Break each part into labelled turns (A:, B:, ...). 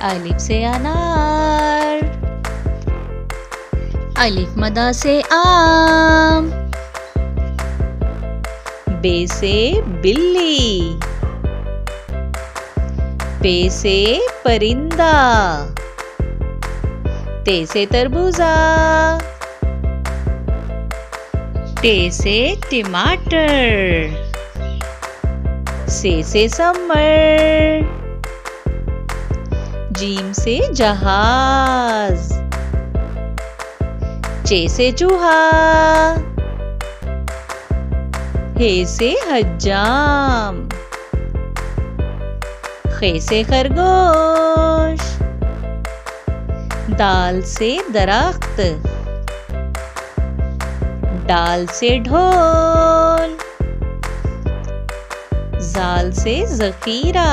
A: अलिफ से अनार, अलिफ मदा से आम, बे से बिल्ली, पे से परिंदा, ते से तरबूजा, टे से टमाटर, से समर, जीम से जहाज, चे से चूहा, हे से हज्जाम, खे से खरगोश, दाल से दरख्त, डाल से ढोल, जाल से जखीरा,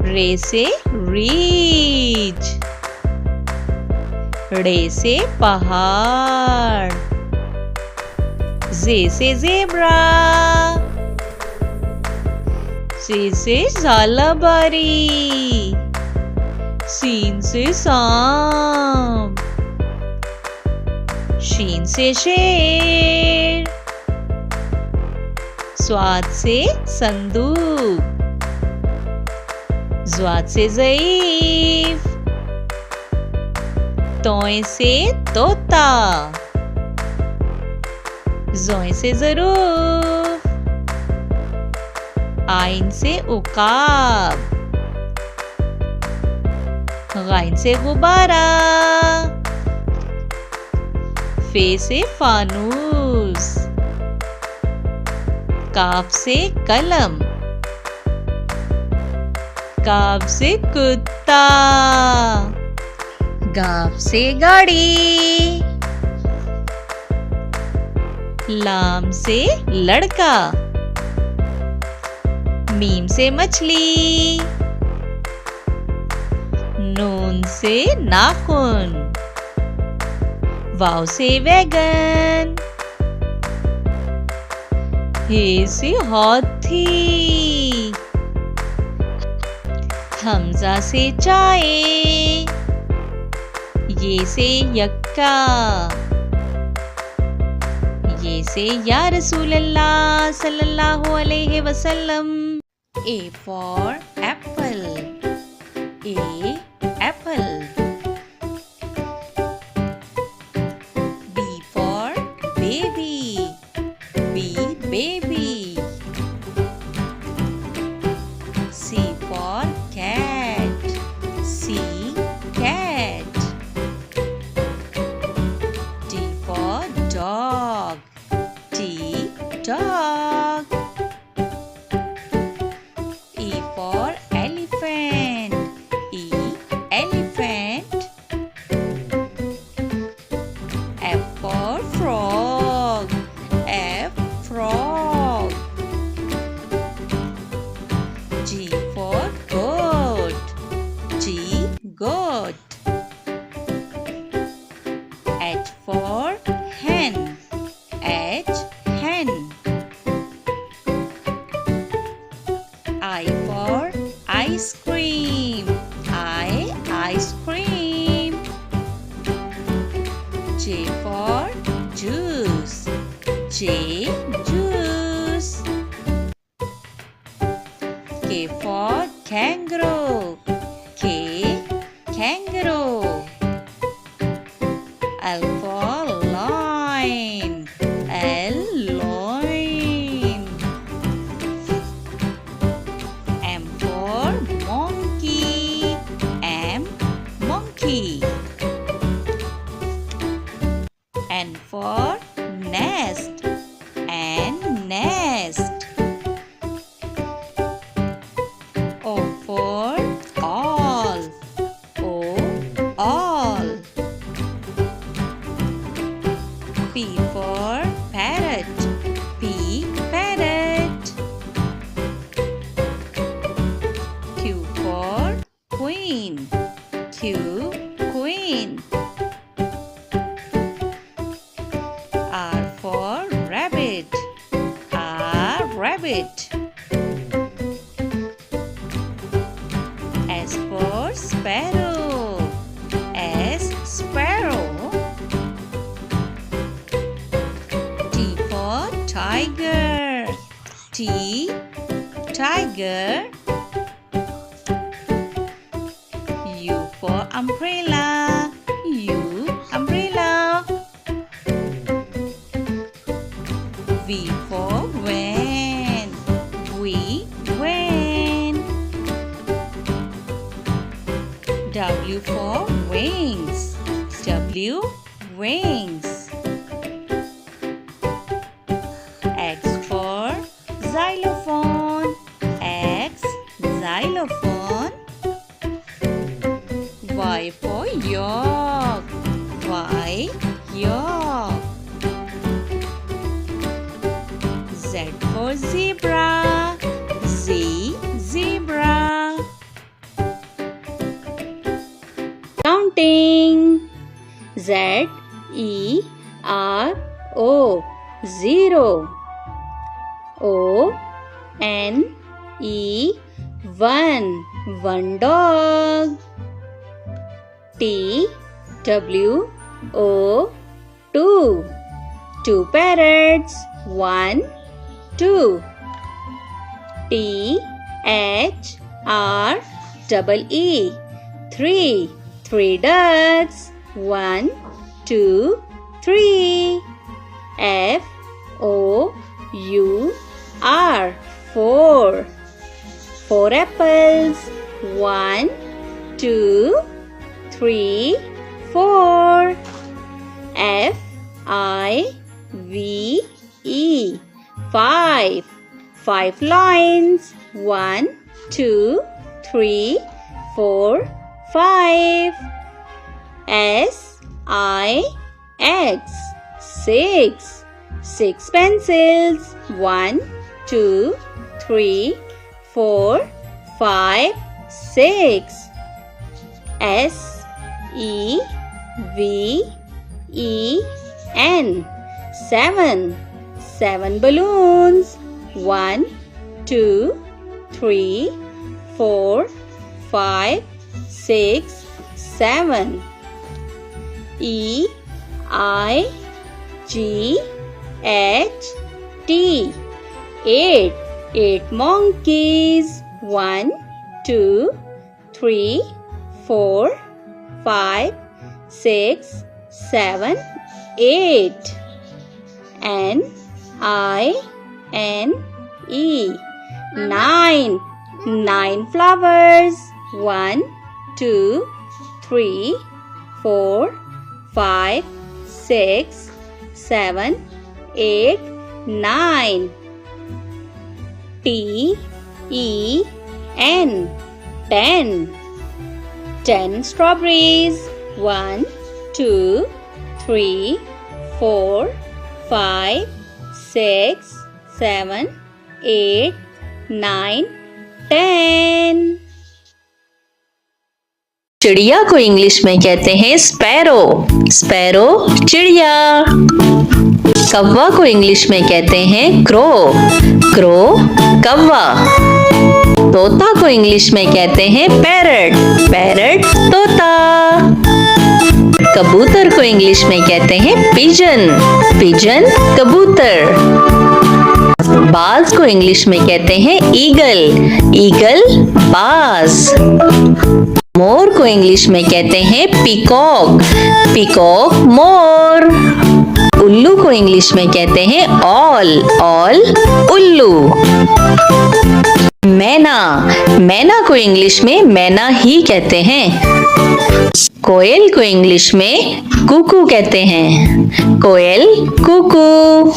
A: रे से रीछ, रे से पहाड़, जे से जेब्रा, से झालाबारी, सीन से सांप, शीन से शेर, स्वाद से संदूक, ज़्वाद से ज़ईफ, तोय से तोता, ज़ोय से ज़रूफ, आइन से उकाब, गाइन से गुब्बारा, फे से फानूस, काफ से कलम, काफ से कुत्ता, गाफ से गाड़ी, लाम से लड़का, मीम से मछली, नून से नाखून, वाव से वैगन, हे से हाथी, हमजा से चाय, ये से यक्का, ये से या रसूल अल्लाह सल्लल्लाहु अलैहि वसल्लम। A for apple, A apple. B for baby, B baby. C for cat, C cat. D for dog, D dog. E for elephant, E elephant. F for frog, F frog. G for goat, G goat. H for hen, H hen. I for ice cream, I ice cream. J for juice, J juice. K for kangaroo, K kangaroo. L for lion, L lion. M for monkey, M monkey. N for nest, N nest. O for all, O all. P for parrot, P parrot. Q for queen, Q queen. R for rabbit, R rabbit. sparrow. S, sparrow. T for tiger. T, tiger. U for umbrella. U, umbrella. V for van. V, van. W for wings. W, wings. X for xylophone. X, xylophone. Y for york. Y, york. Z for zebra. Z, zebra. Counting. Z, E, R, O, 0. O, N, E, 1, one dog. T, W, O, 2, two parrots. 1, 2. T, H, R, double E, 3, three ducks. 1, 2, 3. F, O, U, R, 4, four apples. 1, 2, 3, 4. F, I, V, E, 5, five lions. 1, 2, 3, 4, 5. S, I, X, 6, six pencils. 1, 2, 3, 4, 5, 6. S, E, V, E, N, 7, seven balloons. 1, 2, 3, 4, 5, 6, 7. E, I, G, H, T, 8, eight monkeys. 1, 2, 3, 4, 5, 6, 7, 8. N, I, N, E, 9, nine flowers. 1, 2, 3, 4, 5, 6, 7, 8, 9. T, E, N, 10, 10 strawberries. 1, 2, 3, 4, 5, 6, 7, 8, 9, 10.
B: चिड़िया को English में कहते हैं sparrow. Sparrow चिड़िया। कौवा को English में कहते हैं क्रो। क्रो कौवा। तोता को इंग्लिश में कहते हैं पैरट। पैरट तोता। कबूतर को इंग्लिश में कहते हैं पिजन। पिजन कबूतर। बाज को इंग्लिश में कहते हैं ईगल। ईगल बाज। मोर को इंग्लिश में कहते हैं पीकॉक। पीकॉक मोर। उल्लू को इंग्लिश में कहते हैं ऑल। ऑल उल्लू। मैना। मैना को इंग्लिश में मैना ही कहते हैं। कोयल को इंग्लिश में कुकू कहते हैं। कोयल कुकू।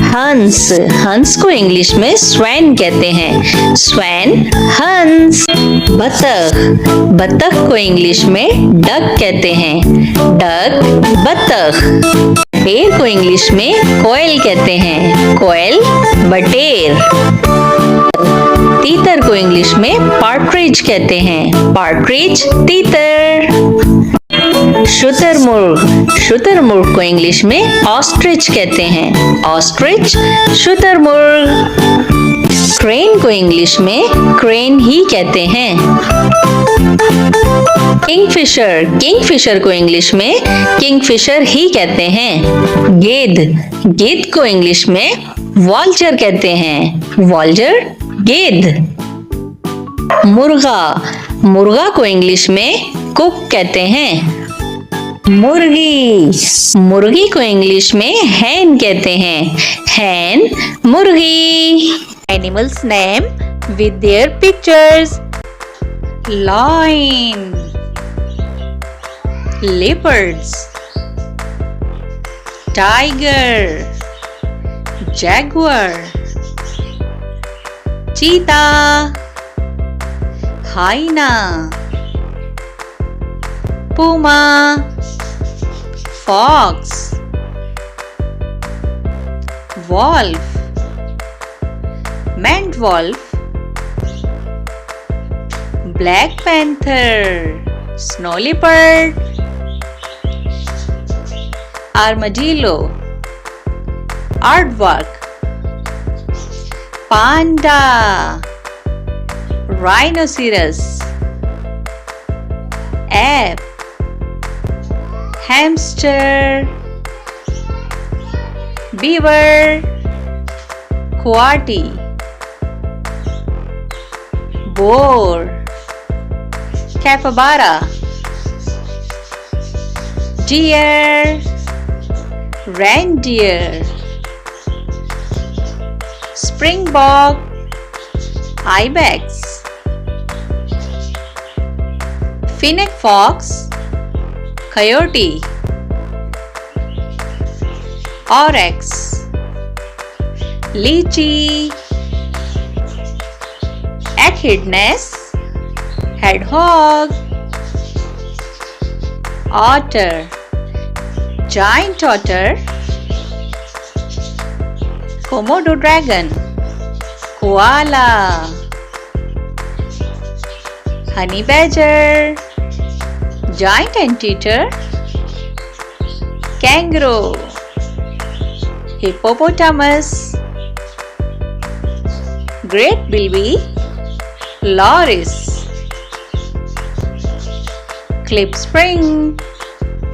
B: हंस। हंस को इंग्लिश में स्वैन कहते हैं। स्वैन हंस। बतख। बतख को इंग्लिश में डक कहते हैं। डक बतख। बटेर को इंग्लिश में कोयल कहते हैं। कोयल बटेर। तीतर को इंग्लिश में पार्ट्रिज कहते हैं। पार्ट्रिज तीतर। शुतुरमुर्ग। शुतुरमुर्ग को इंग्लिश में ऑस्ट्रिच कहते हैं। ऑस्ट्रिच शुतुरमुर्ग। क्रेन को इंग्लिश में क्रेन ही कहते हैं। किंगफिशर, किंगफिशर को इंग्लिश में किंगफिशर ही कहते हैं। गेंद, गेंद को इंग्लिश में वॉल्चर कहते हैं। वॉल्चर, गेंद। मुर्गा, मुर्गा को इंग्लिश में कुक कहते हैं। मुर्गी, मुर्गी को इंग्लिश में हैन कहते हैं। हैन, मुर्गी। Animals name with their pictures. Lion, leopards, tiger, jaguar, cheetah, hyena, puma, fox, wolf, maned wolf, Black panther, snow leopard, armadillo, aardvark, panda, rhinoceros, ape, hamster, beaver, coati, boar, capybara, deer, reindeer, springbok, ibex, fennec fox, coyote, oryx, lychee, echidnas, hedgehog, otter, giant otter, Komodo dragon, koala, honey badger, giant anteater, kangaroo, hippopotamus, great bilby, loris, klipspring,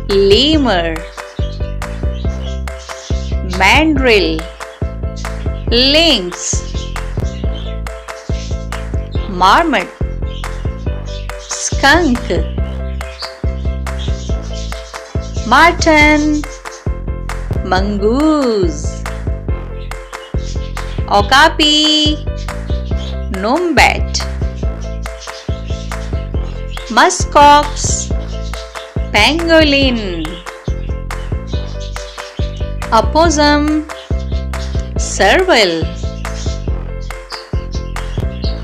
B: lemur, mandrill, lynx, marmot, skunk, marten, mongoose, okapi, nombat, muskox, pangolin, opossum, serval,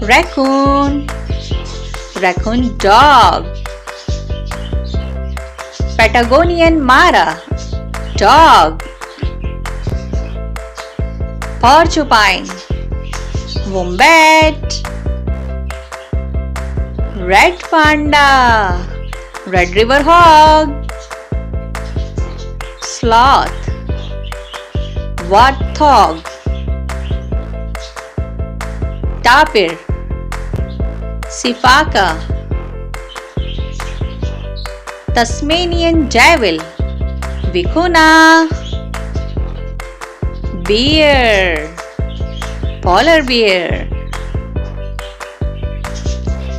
B: raccoon, raccoon dog, Patagonian mara, dog, porcupine, wombat, red panda, red river hog, sloth, warthog, tapir, sifaka, Tasmanian devil, vicuna, bear, polar bear,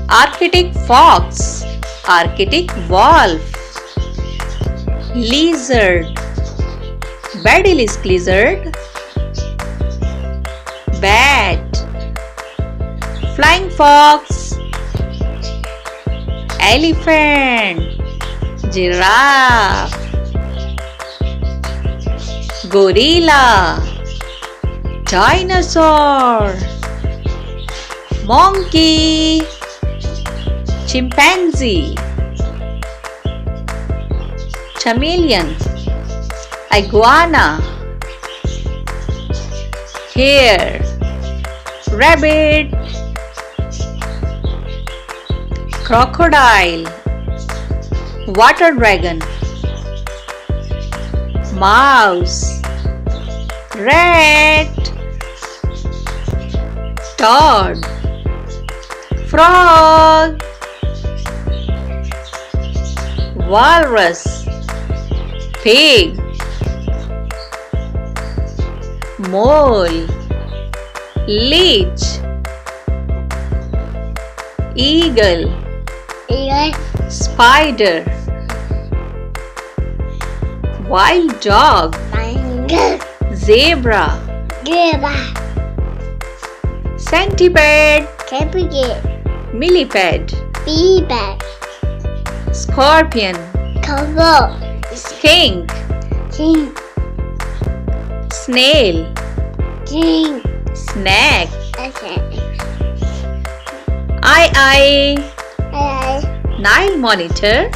B: Arctic fox, Arctic wolf, lizard, Basilisk lizard, bat, flying fox, elephant, giraffe, gorilla, dinosaur, monkey, chimpanzee, chameleon, iguana, hare, rabbit, crocodile, water dragon, mouse, rat, toad, frog, walrus, pig, mole, leech, eagle, spider, wild dog, zebra, centipede, millipede, scorpion, skink, snail, snake, Nile monitor,